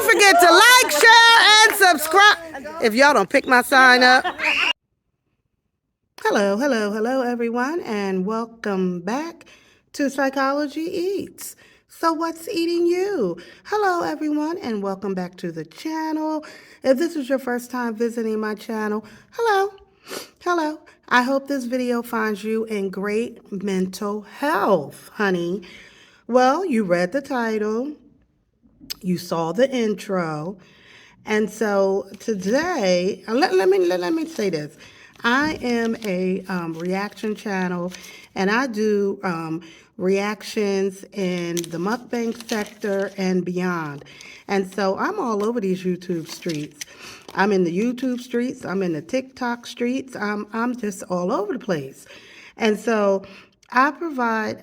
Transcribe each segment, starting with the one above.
forget to like, share, and subscribe. If y'all don't pick my sign up. Hello, everyone, and welcome back to Psychology Eats. So what's eating you? Hello, everyone, and welcome back to the channel. If this is your first time visiting my channel, hello. I hope this video finds you in great mental health, honey. Well, you read the title, you saw the intro, and so today, let me say this. I am a reaction channel, and I do reactions in the mukbang sector and beyond. And so I'm all over these YouTube streets. I'm in the YouTube streets. I'm in the TikTok streets. I'm just all over the place. And so I provide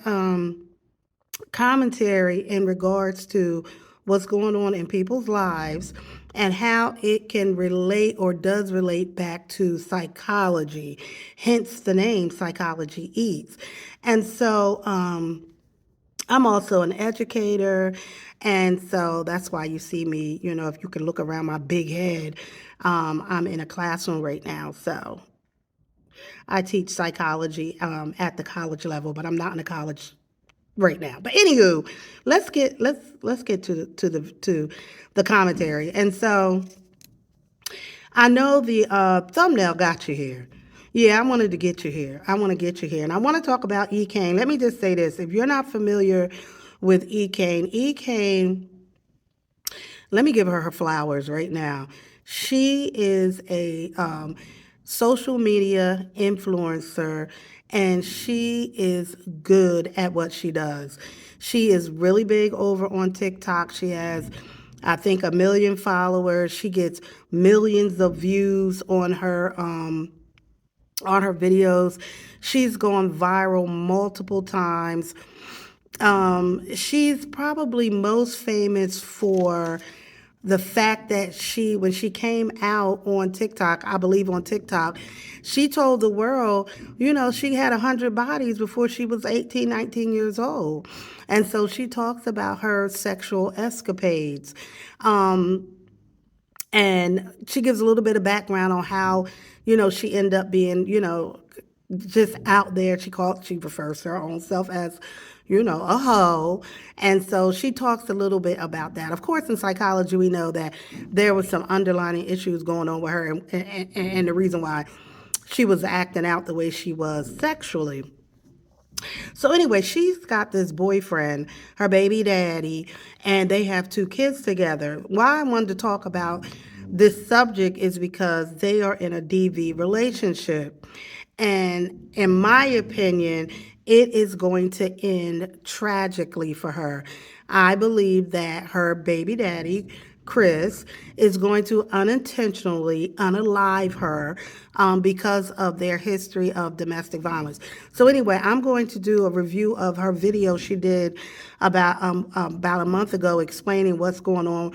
commentary in regards to what's going on in people's lives and how it can relate or does relate back to psychology, hence the name Psychology Eats. And so I'm also an educator, and so that's why you see me, if you can look around my big head, I'm in a classroom right now. So I teach psychology at the college level, but I'm not in a college right now. But anywho, let's get to the commentary. And so I know the thumbnail got you here. Yeah, I wanted to get you here. I want to get you here. And I want to talk about EKane. Let me just say this. If you're not familiar with EKane, let me give her flowers right now. She is a social media influencer, and she is good at what she does. She is really big over on TikTok. She has, I think, 1 million followers. She gets millions of views on her videos. She's gone viral multiple times. She's probably most famous for the fact that when she came out on TikTok, I believe on TikTok, she told the world, she had 100 bodies before she was 18, 19 years old. And so she talks about her sexual escapades. And she gives a little bit of background on how, she ended up being, just out there. She refers to her own self as, a hoe. And so she talks a little bit about that. Of course, in psychology, we know that there was some underlying issues going on with her and the reason why she was acting out the way she was sexually. So anyway, she's got this boyfriend, her baby daddy, and they have 2 kids together. Why I wanted to talk about this subject is because they are in a DV relationship. And in my opinion, it is going to end tragically for her. I believe that her baby daddy, Chris, is going to unintentionally unalive her because of their history of domestic violence. So anyway, I'm going to do a review of her video she did about a month ago explaining what's going on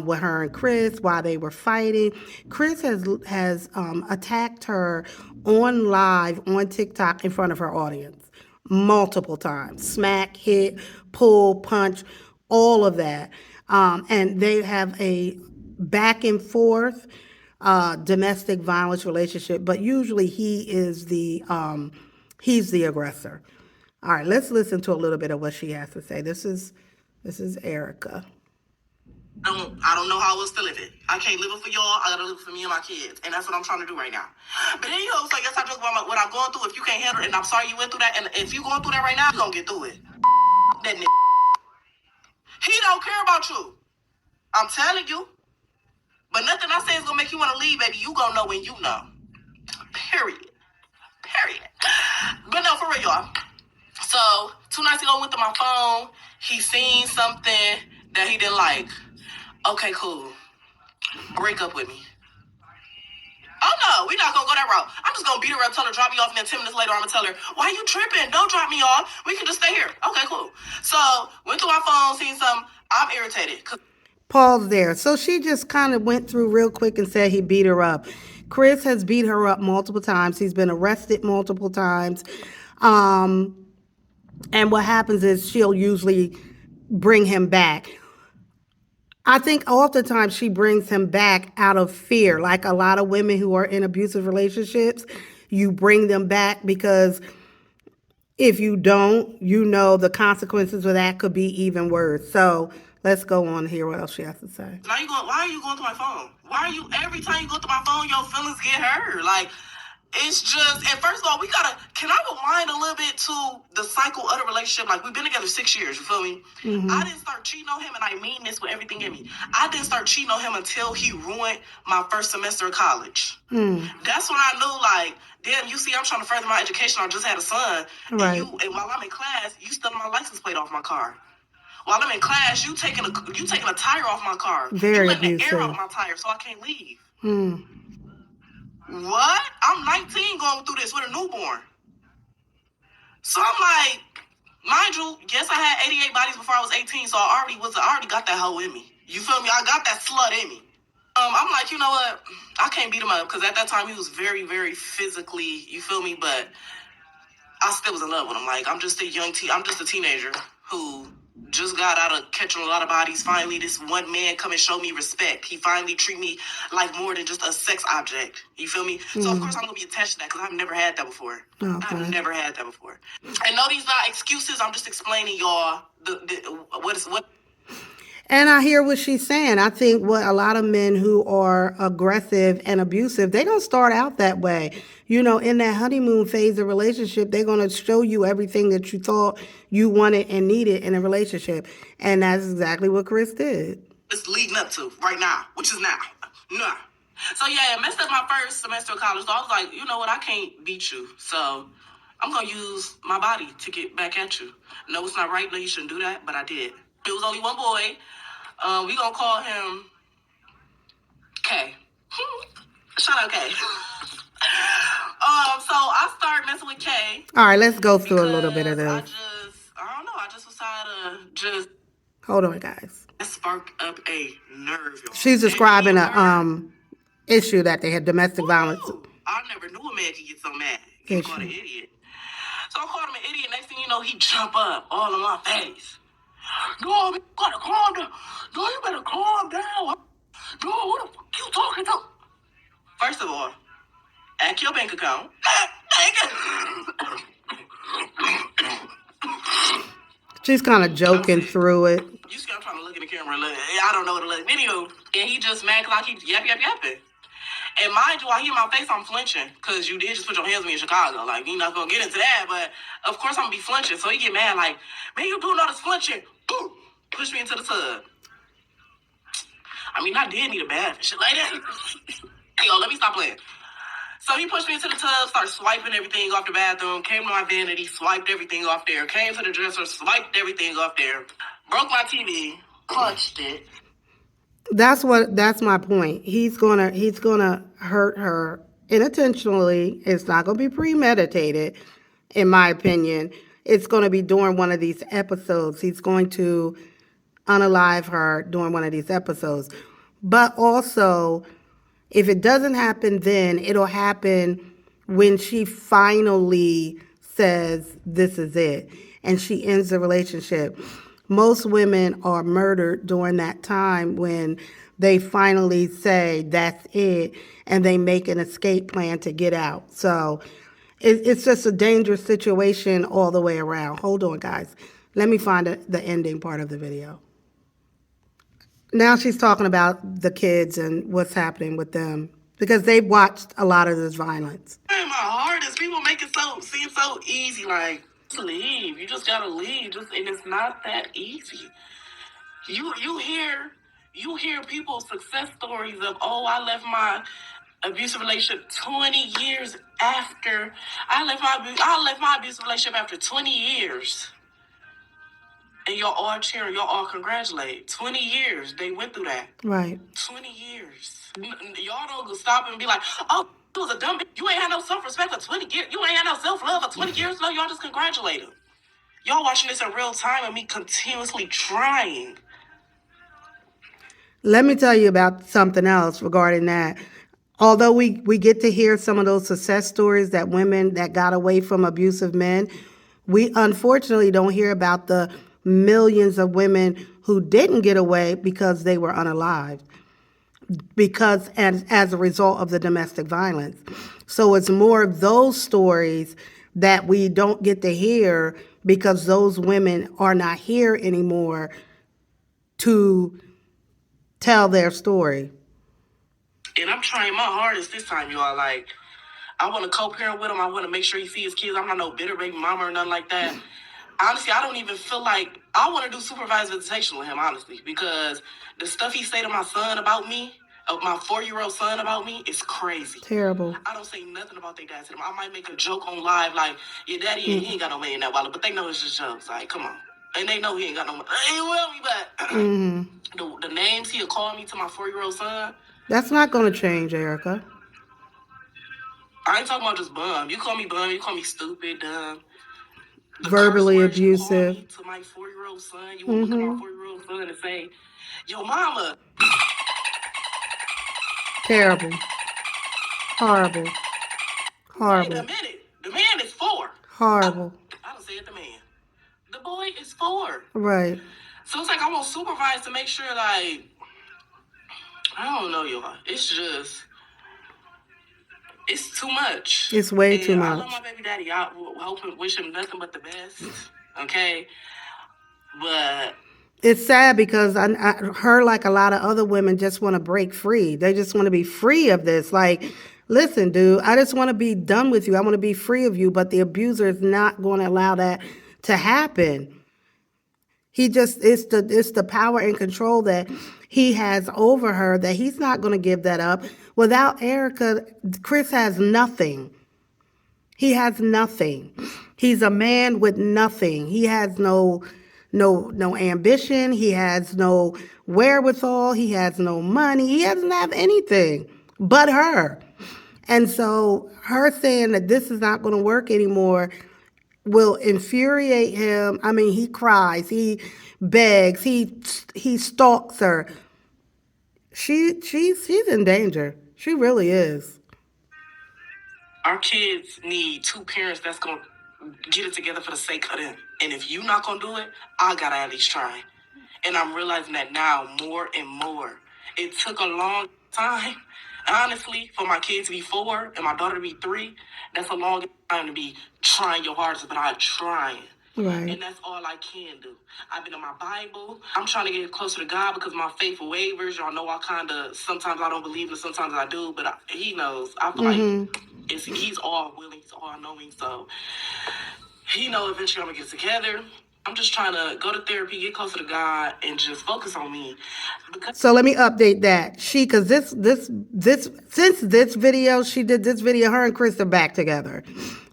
with her and Chris, why they were fighting. Chris has attacked her on live on TikTok in front of her audience multiple times. Smack, hit, pull, punch, all of that. And they have a back and forth domestic violence relationship, but usually he's the aggressor. All right, let's listen to a little bit of what she has to say. This is Erica. I don't know how else to live it. I can't live it for y'all. I gotta live it for me and my kids, and that's what I'm trying to do right now. But anyhow, so I guess I talk about what I'm going through. If you can't handle it, and I'm sorry you went through that, and if you going through that right now, you gonna get through it. That nigga, he don't care about you. I'm telling you. But nothing I say is gonna make you want to leave, baby. You gonna know when you know. Period. But no, for real, y'all. So 2 nights ago, I went to my phone. He seen something that he didn't like. Okay, cool. Break up with me. Oh no, we're not gonna go that route. I'm just gonna beat her up, tell her drop me off, and then 10 minutes later I'm gonna tell her, why you tripping? Don't drop me off. We can just stay here. Okay, cool. So went to my phone, seen something. I'm irritated. Pause there. So she just kind of went through real quick and said he beat her up. Chris has beat her up multiple times. He's been arrested multiple times. And what happens is she'll usually bring him back. I think oftentimes she brings him back out of fear. Like a lot of women who are in abusive relationships, you bring them back because if you don't, you know the consequences of that could be even worse. So let's go on here. What else she has to say? Now you going? Why are you going through my phone? Why are you every time you go through my phone, your feelings get hurt? Like it's just. And first of all, we gotta. Can I rewind a little bit to the cycle of the relationship? Like we've been together 6 years. You feel me? I didn't start cheating on him, and I mean this with everything in me. I didn't start cheating on him until he ruined my first semester of college. That's when I knew, like, damn, you see, I'm trying to further my education. I just had a son, Right. and while I'm in class, you stealing my license plate off my car. While I'm in class, you taking a tire off my car. Very you letting the air abusive. out my tire so I can't leave. What? I'm 19 going through this with a newborn. So I'm like, mind you, yes, I had 88 bodies before I was 18, so I already got that hoe in me. You feel me? I got that slut in me. I'm like, you know what? I can't beat him up because at that time he was very, very physically, you feel me? But I still was in love with him. Like, I'm just a teenager who just got out of catching a lot of bodies. Finally, this one man come and show me respect. He finally treat me like more than just a sex object. You feel me? So, of course, I'm going to be attached to that because I've never had that before. Okay. I've never had that before. And no, these not excuses. I'm just explaining y'all what. And I hear what she's saying. I think what a lot of men who are aggressive and abusive, they don't start out that way. You know, in that honeymoon phase of relationship, they're going to show you everything that you thought you wanted and needed in a relationship. And that's exactly what Chris did. It's leading up to right now, which is now. Nah. So yeah, it messed up my first semester of college. So I was like, you know what? I can't beat you. So I'm going to use my body to get back at you. No, it's not right. No, you shouldn't do that. But I did. It was only one boy. We going to call him K. Shout out K. So I started messing with K. All right, let's go through a little bit of this. I don't know. I just was tired of just. Hold on, guys. Spark up a nerve, y'all. She's describing a issue that they had, domestic violence. I never knew a man could get so mad. He called an idiot. So I called him an idiot. Next thing you know, he jump up all in my face. No, you gotta calm down. No, you better calm down. No, what the fuck you talking to? First of all, act your bank account. She's kind of joking through it. You see, I'm trying to look in the camera. I don't know what to look. Anywho, and he just mad because I keep yapping. And mind you, while he in my face, I'm flinching because you did just put your hands on me in Chicago. Like, you're not going to get into that, but of course I'm going to be flinching. So he get mad like, man, you doing all this flinching. Boom! Push me into the tub. I mean, I did need a bath and shit like that. Yo, let me stop playing. So he pushed me into the tub, started swiping everything off the bathroom, came to my vanity, swiped everything off there, came to the dresser, swiped everything off there, broke my TV, punched it. That's my point. He's gonna hurt her unintentionally. It's not gonna be premeditated, in my opinion. It's gonna be during one of these episodes. He's going to unalive her during one of these episodes. But also, if it doesn't happen then, it'll happen when she finally says this is it and she ends the relationship. Most women are murdered during that time when they finally say that's it and they make an escape plan to get out. So it's just a dangerous situation all the way around. Hold on, guys. Let me find the ending part of the video. Now she's talking about the kids and what's happening with them because they've watched a lot of this violence. My heart is people make it seem so easy. Like, leave. You just gotta leave. And it's not that easy. You hear people's success stories of, oh, I left my abusive relationship 20 years after. I left my abusive relationship after 20 years. And y'all all cheer, y'all all congratulate. 20 years, they went through that. Right. 20 years. Y'all don't stop and be like, oh, you was a dumb bitch. You ain't had no self-respect for 20 years. You ain't had no self-love for 20 years. No, y'all just congratulate them. Y'all watching this in real time and me continuously trying. Let me tell you about something else regarding that. Although we get to hear some of those success stories that women that got away from abusive men, we unfortunately don't hear about the millions of women who didn't get away because they were unalived, because as a result of the domestic violence. So it's more of those stories that we don't get to hear because those women are not here anymore to tell their story. And I'm trying my hardest this time, y'all. Like, I want to co-parent with him. I want to make sure he see his kids. I'm not no bitter baby mama or nothing like that. Honestly, I don't even feel like I want to do supervised visitation with him, honestly, because the stuff he say to my son about me, of my 4-year-old son about me, is crazy. Terrible. I don't say nothing about their dad to them. I might make a joke on live, like, your daddy, he ain't got no money in that wallet, but they know it's just jokes. Like, come on. And they know he ain't got no money. He will be back. The names he'll call me to my 4-year-old son, That's not going to change, Erica. I ain't talking about just bum. You call me bum, you call me stupid, dumb. The Verbally curse words you call abusive. me to my 4-year-old son, you will look at my 4-year-old son and say, yo, mama. Terrible. Horrible. Wait Horrible. a minute. The man is 4. Horrible. I don't say it, the man. The boy is 4. Right. So it's like I want supervise to make sure, like, I don't know, y'all. It's just, it's too much. It's way too I love much. my baby daddy. I hope and wish him nothing but the best. Okay? But It's sad because her, like a lot of other women, just want to break free. They just want to be free of this. Like, listen, dude, I just want to be done with you. I want to be free of you. But the abuser is not going to allow that to happen. It's the power and control that he has over her that he's not going to give that up. Without Erica, Chris has nothing. He has nothing. He's a man with nothing. He has no ambition. He has no wherewithal. He has no money. He doesn't have anything but her. And so her saying that this is not going to work anymore will infuriate him. I mean, he cries, he begs, he stalks her. She's in danger. She really is. our kids need 2 parents that's going to get it together for the sake of them. And if you not going to do it, I got to at least try. And I'm realizing that now more and more. It took a long time, honestly, for my kids to be 4 and my daughter to be 3. That's a long time to be trying your hardest, but I'm trying. Right. And that's all I can do. I've been in my Bible. I'm trying to get closer to God because my faith wavers. Y'all know I kind of, sometimes I don't believe and sometimes I do, but he knows. I feel like he's all willing, he's all knowing. So he knows eventually I'm going to get together. I'm just trying to go to therapy, get closer to God, and just focus on me. So let me update that. Because since this video, she did this video, her and Chris are back together.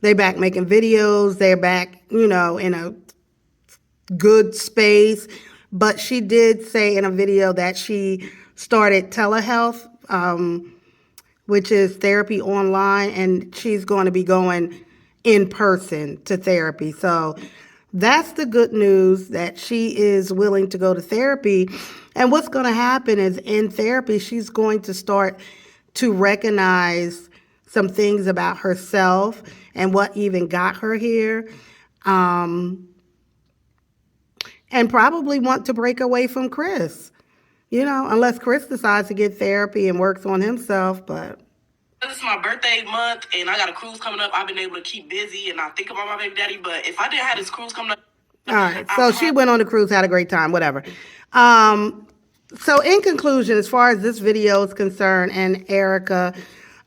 They back making videos. They're back, in a good space. But she did say in a video that she started telehealth, which is therapy online, and she's going to be going in person to therapy. So that's the good news, that she is willing to go to therapy. And what's going to happen is in therapy, she's going to start to recognize some things about herself and what even got her here. And probably want to break away from Chris, unless Chris decides to get therapy and works on himself. But this is my birthday month, and I got a cruise coming up. I've been able to keep busy and not think about my baby daddy. But if I didn't have this cruise coming up, all right, so she went on the cruise, had a great time, whatever. So in conclusion, as far as this video is concerned, and Erica,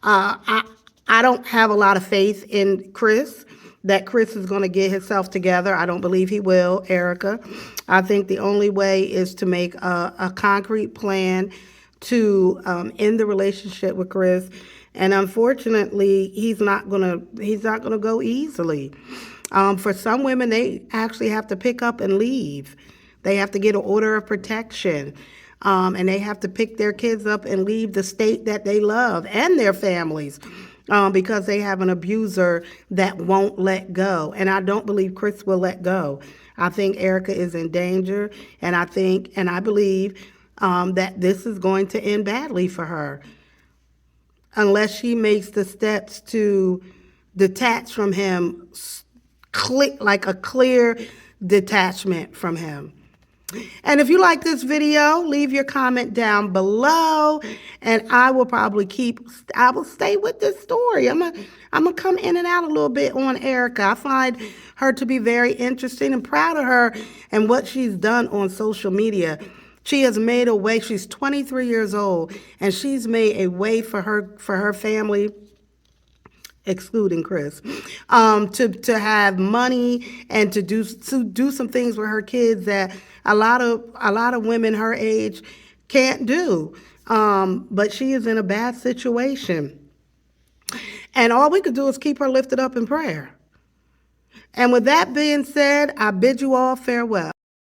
I don't have a lot of faith in Chris, that Chris is going to get himself together. I don't believe he will, Erica. I think the only way is to make a concrete plan to end the relationship with Chris. And unfortunately, he's not gonna go easily. For some women, they actually have to pick up and leave. They have to get an order of protection. And they have to pick their kids up and leave the state that they love and their families, because they have an abuser that won't let go. And I don't believe Chris will let go. I think Erica is in danger, and I believe that this is going to end badly for her unless she makes the steps to detach from him, like a clear detachment from him. And if you like this video, leave your comment down below, and I will stay with this story. I'm gonna come in and out a little bit on Erica. I find her to be very interesting and proud of her and what she's done on social media. She has made a way. She's 23 years old, and she's made a way for her family, excluding Chris, to have money and to do some things with her kids that a lot of women her age can't do. But she is in a bad situation, and all we could do is keep her lifted up in prayer. And with that being said, I bid you all farewell.